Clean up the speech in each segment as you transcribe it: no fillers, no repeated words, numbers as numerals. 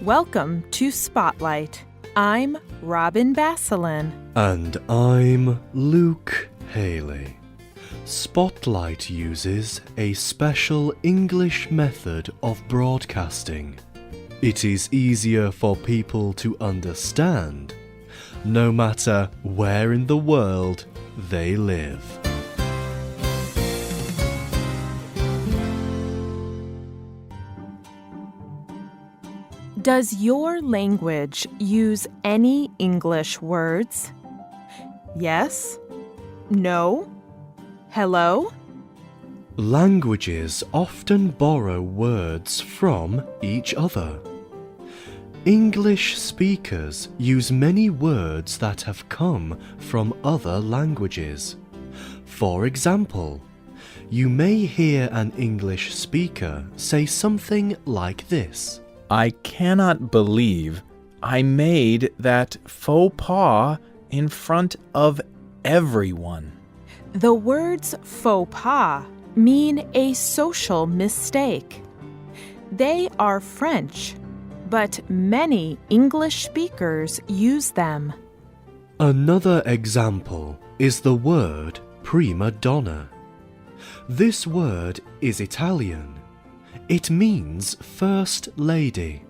Welcome to Spotlight. I'm Robin Basselin. And I'm Luke Haley. Spotlight uses a special English method of broadcasting. It is easier for people to understand, no matter where in the world they live. Does your language use any English words? Yes? No? Hello? Languages often borrow words from each other. English speakers use many words that have come from other languages. For example, you may hear an English speaker say something like this. I cannot believe I made that faux pas in front of everyone. The words faux pas mean a social mistake. They are French, but many English speakers use them. Another example is the word prima donna. This word is Italian. It means first lady.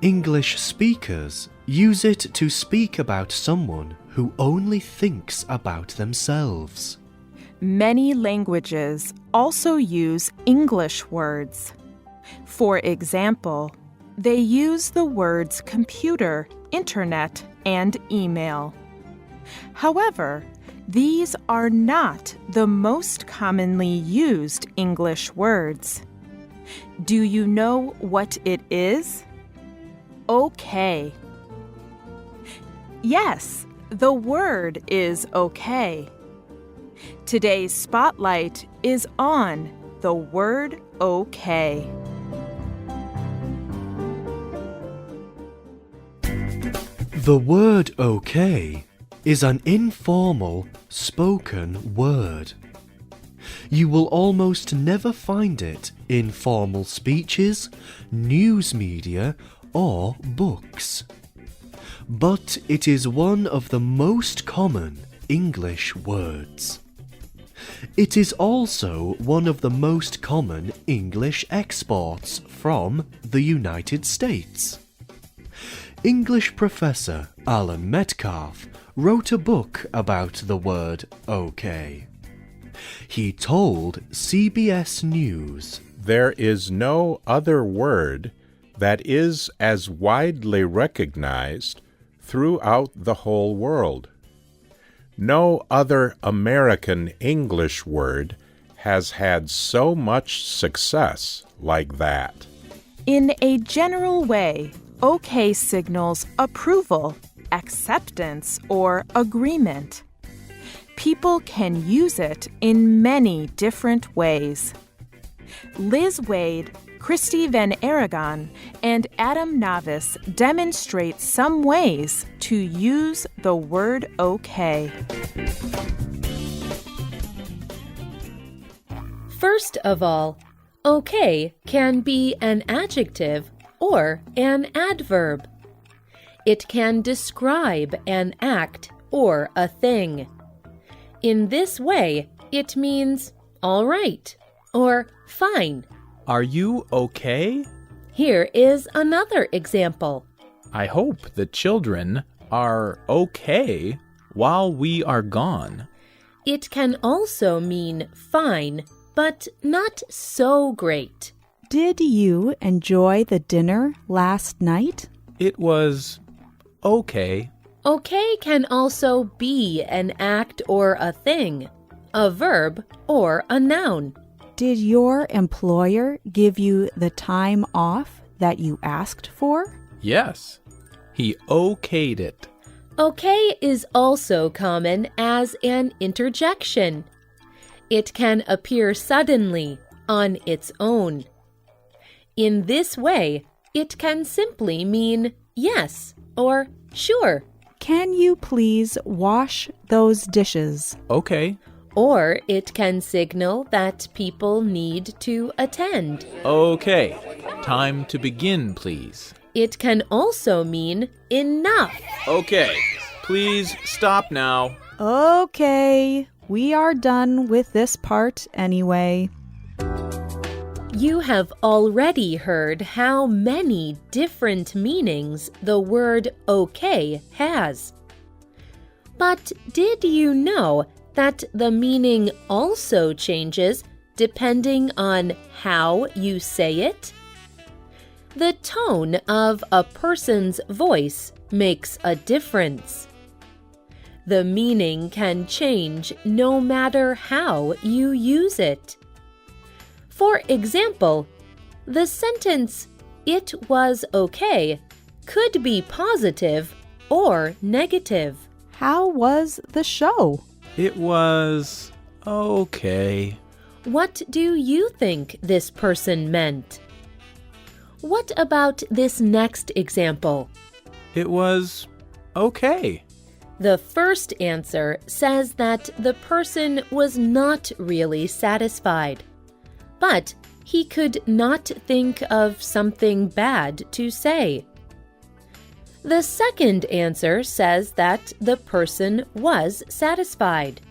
English speakers use it to speak about someone who only thinks about themselves. Many languages also use English words. For example, they use the words computer, internet, and email. However, these are not the most commonly used English words. Do you know what it is? Okay. Yes, the word is okay. Today's spotlight is on the word okay. The word okay is an informal, spoken word. You will almost never find it in formal speeches, news media, or books. But it is one of the most common English words. It is also one of the most common English exports from the United States. English professor Alan Metcalf wrote a book about the word okay. He told CBS News, "There is no other word that is as widely recognized throughout the whole world. No other American English word has had so much success like that." In a general way, okay signals approval, acceptance, or agreement. People can use it in many different ways. Liz Wade, Christy Van Aragon, and Adam Navis demonstrate some ways to use the word okay. First of all, okay can be an adjective or an adverb. It can describe an act or a thing. In this way, it means all right or fine. Are you okay? Here is another example. I hope the children are okay while we are gone. It can also mean fine, but not so great. Did you enjoy the dinner last night? It was okay. Okay can also be an act or a thing, a verb or a noun. Did your employer give you the time off that you asked for? Yes, he okayed it. Okay is also common as an interjection. It can appear suddenly on its own. In this way, it can simply mean yes or sure. Can you please wash those dishes? Okay. Or it can signal that people need to attend. Okay. Time to begin, please. it can also mean enough. Okay, please stop now. Okay, we are done with this part anyway. You have already heard how many different meanings the word okay has. But did you know that the meaning also changes depending on how you say it? The tone of a person's voice makes a difference. The meaning can change no matter how you use it. For example, the sentence, "It was okay," could be positive or negative. How was the show? It was okay. What do you think this person meant? What about this next example? It was okay. The first answer says that the person was not really satisfied, but he could not think of something bad to say. The second answer says that the person was satisfied.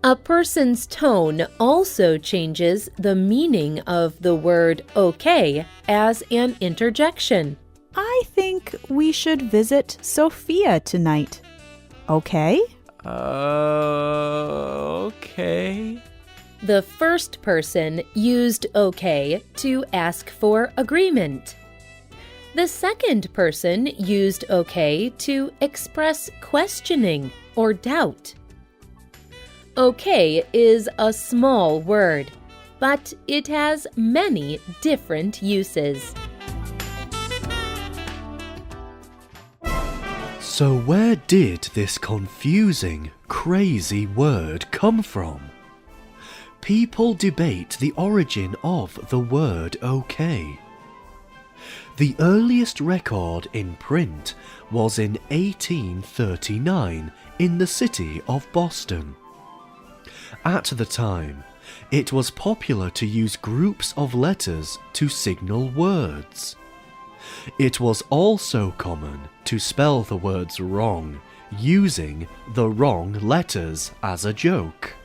A person's tone also changes the meaning of the word okay as an interjection. I think we should visit Sophia tonight. Okay? Okay. The first person used okay to ask for agreement. The second person used okay to express questioning or doubt. Okay is a small word, but it has many different uses. So where did this confusing, crazy word come from? People debate the origin of the word okay. The earliest record in print was in 1839 in the city of Boston. At the time, it was popular to use groups of letters to signal words. It was also common to spell the words wrong, using the wrong letters as a joke.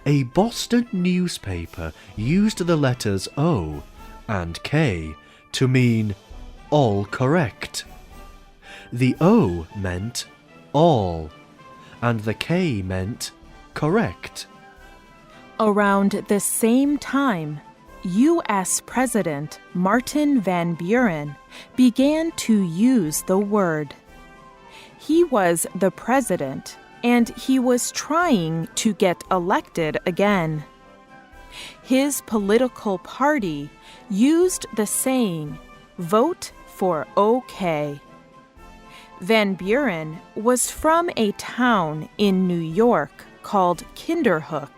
A Boston newspaper used the letters O and K to mean all correct. The O meant all, and the K meant correct. Around the same time, U.S. President Martin Van Buren began to use the word. He was the president, and he was trying to get elected again. His political party used the saying, "Vote for OK." Van Buren was from a town in New York called Kinderhook.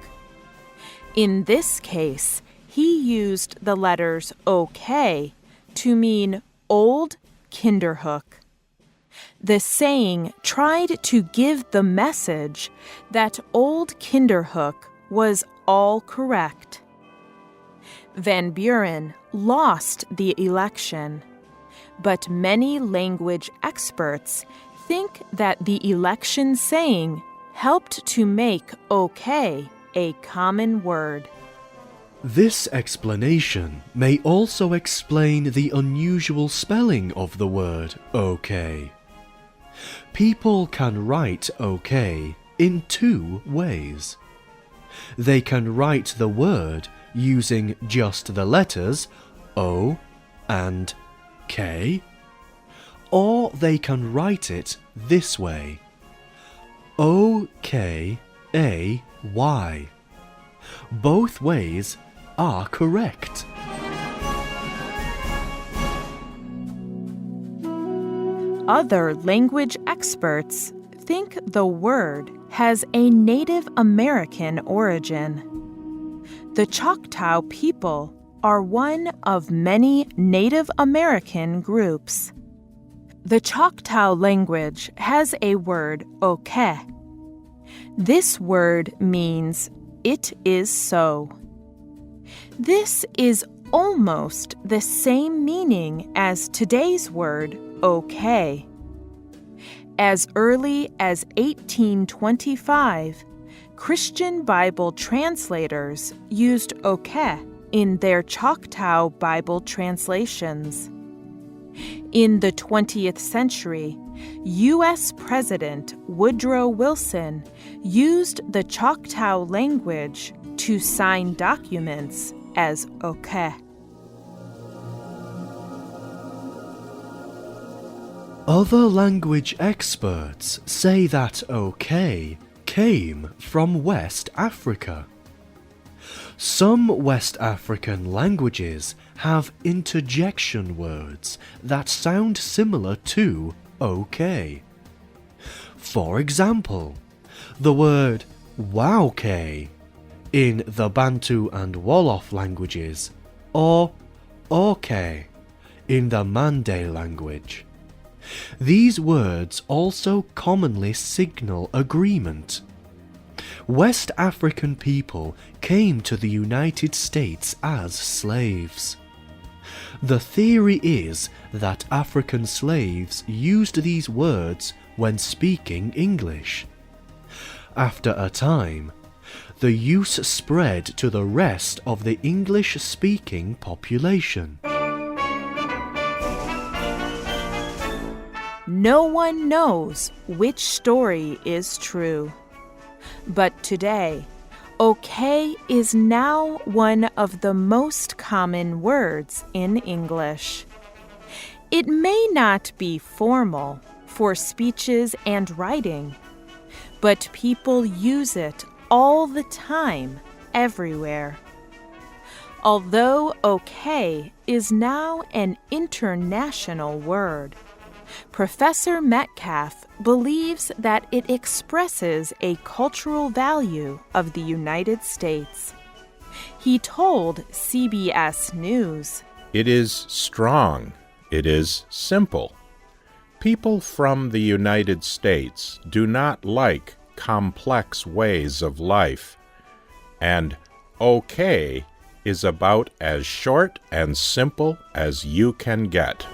In this case, he used the letters OK to mean Old Kinderhook. The saying tried to give the message that Old Kinderhook was all correct. Van Buren lost the election, but many language experts think that the election saying helped to make OK a common word. This explanation may also explain the unusual spelling of the word okay. People can write okay in two ways. They can write the word using just the letters O and K, or they can write it this way: O-K-A-Y. Both ways are correct. Other language experts think the word has a Native American origin. The Choctaw people are one of many Native American groups. The Choctaw language has a word oke. This word means "it is so." This is almost the same meaning as today's word okay. As early as 1825, Christian Bible translators used okay in their Choctaw Bible translations. In the 20th century, U.S. President Woodrow Wilson used the Choctaw language to sign documents as okay. Other language experts say that okay came from West Africa. Some West African languages have interjection words that sound similar to okay. For example, the word wauke in the Bantu and Wolof languages, or okay in the Mande language. These words also commonly signal agreement. West African people came to the United States as slaves. The theory is that African slaves used these words when speaking English. After a time, the use spread to the rest of the English-speaking population. No one knows which story is true. But today, okay is now one of the most common words in English. It may not be formal for speeches and writing, but people use it all the time, everywhere. Although okay is now an international word, Professor Metcalf believes that it expresses a cultural value of the United States. He told CBS News, It is strong. It is simple. People from the United States do not like complex ways of life, and okay is about as short and simple as you can get.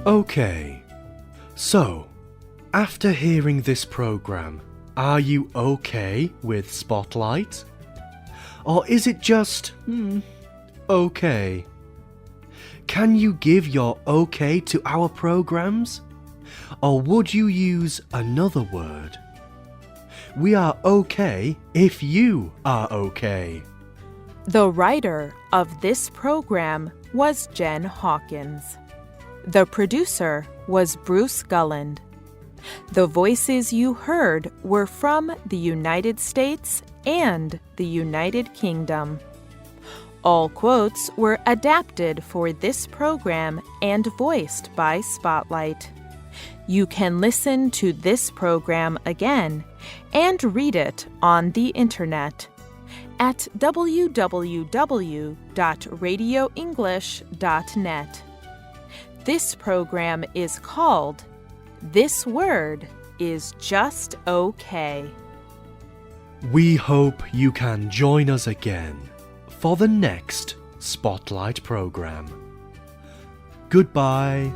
Okay, so, after hearing this program, are you okay with Spotlight? Or is it just, okay? Can you give your okay to our programs? Or would you use another word? We are okay if you are okay. The writer of this program was Jen Hawkins. The producer was Bruce Gulland. The voices you heard were from the United States and the United Kingdom. All quotes were adapted for this program and voiced by Spotlight. You can listen to this program again and read it on the internet at www.radioenglish.net. This program is called This Word is Just Okay. We hope you can join us again for the next Spotlight program. Goodbye.